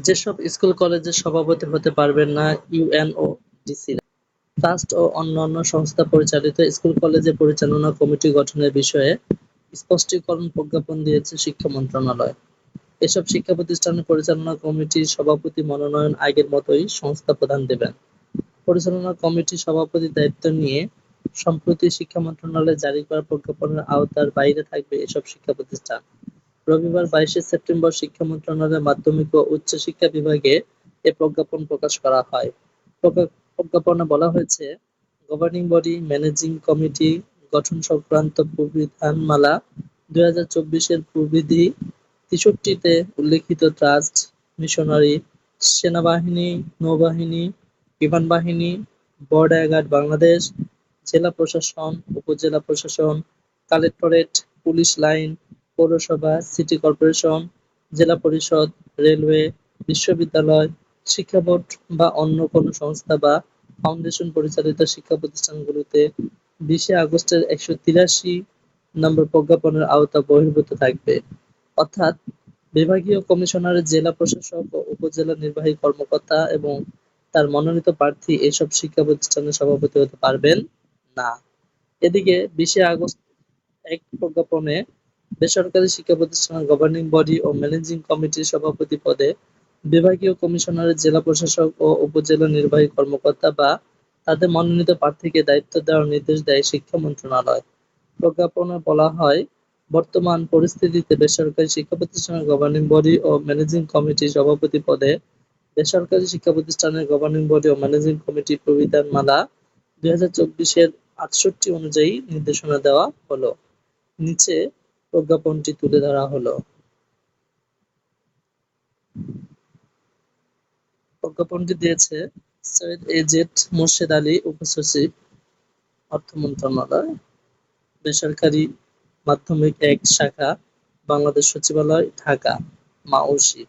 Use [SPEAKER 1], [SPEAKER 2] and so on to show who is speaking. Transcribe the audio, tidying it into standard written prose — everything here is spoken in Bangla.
[SPEAKER 1] যেসব স্কুল কলেজের সভাপতি হতে পারবেন না ইউএনওডিসিরা, ট্রাস্ট ও অন্যান্য সংস্থা পরিচালিত স্কুল কলেজের পরিচালনা কমিটি গঠনের বিষয়ে স্পষ্টীকরণ প্রজ্ঞাপন দিয়েছে শিক্ষা মন্ত্রণালয়। এসব শিক্ষা প্রতিষ্ঠানের পরিচালনা কমিটির সভাপতি মনোনয়ন আগের মতোই সংস্থা প্রধান দেবেন। পরিচালনা কমিটির সভাপতির দায়িত্ব নিয়ে সম্প্রতি শিক্ষা মন্ত্রণালয় জারি করা প্রজ্ঞাপনের আওতার বাইরে থাকবে এসব শিক্ষা প্রতিষ্ঠান। রবিবার ২২শে সেপ্টেম্বর শিক্ষা মন্ত্রণালয়ের মাধ্যমিক ও উচ্চ শিক্ষা বিভাগে এ প্রজ্ঞাপন প্রকাশ করা হয়। প্রজ্ঞাপনে বলা হয়েছে, গভর্নিং বডি ম্যানেজিং কমিটি গঠন সংক্রান্ত বিধানমালা ২০২৪-এর প্রবিধি ৬৩-তে উল্লিখিত ট্রাস্ট, মিশনারি, সেনাবাহিনী, নৌবাহিনী, বিমান বাহিনী, বর্ডার গার্ড বাংলাদেশ, জেলা প্রশাসন, উপজেলা প্রশাসন, কালেক্টরেট, পুলিশ লাইন, পৌরসভা, সিটি কর্পোরেশন, জেলা পরিষদ, রেলওয়ে, বিশ্ববিদ্যালয়, শিক্ষা বোর্ড বা অন্য কোনো সংস্থা বা ফাউন্ডেশন পরিচালিত শিক্ষা প্রতিষ্ঠানগুলোতে ২০শে আগস্টের ১৮৩ নম্বর প্রজ্ঞাপনের আওতা বহির্ভূত থাকবে। অর্থাৎ বিভাগীয় কমিশনারের, জেলা প্রশাসক ও উপজেলা নির্বাহী কর্মকর্তা এবং তার মনোনীত প্রার্থী এসব শিক্ষা প্রতিষ্ঠানের সভাপতি হতে পারবেন না। এদিকে ২০শে আগস্ট এক প্রজ্ঞাপনে বেসরকারি শিক্ষা প্রতিষ্ঠানের গভর্নিং বডি ও ম্যানেজিং কমিটির সভাপতি পদে বিভাগীয় কমিশনারের, জেলা প্রশাসক ও উপজেলা নির্বাহী কর্মকর্তা বা তাদের মনোনীত প্রার্থীকে দায়িত্ব দেওয়ার নির্দেশ দেয় শিক্ষা মন্ত্রণালয়। প্রজ্ঞাপনে বলা হয়, বর্তমান পরিস্থিতিতে বেসরকারি শিক্ষা প্রতিষ্ঠানের গভর্নিং বডি ও ম্যানেজিং কমিটির সভাপতি পদে বেসরকারি শিক্ষা প্রতিষ্ঠানের গভর্নিং বডি ও ম্যানেজিং কমিটি প্রবিধানমালা ২০২৪-এর ৬৮ অনুযায়ী নির্দেশনা দেওয়া হলো। নিচে প্রজ্ঞাপনটি তুলে ধরা হলো। প্রজ্ঞাপনটি দিয়েছে সৈয়দ এজেড মোর্শেদ আলী, উপসচিব, অর্থ মন্ত্রণালয়, বেসরকারি মাধ্যমিক ১ শাখা, বাংলাদেশ সচিবালয়, ঢাকা, মাউসি।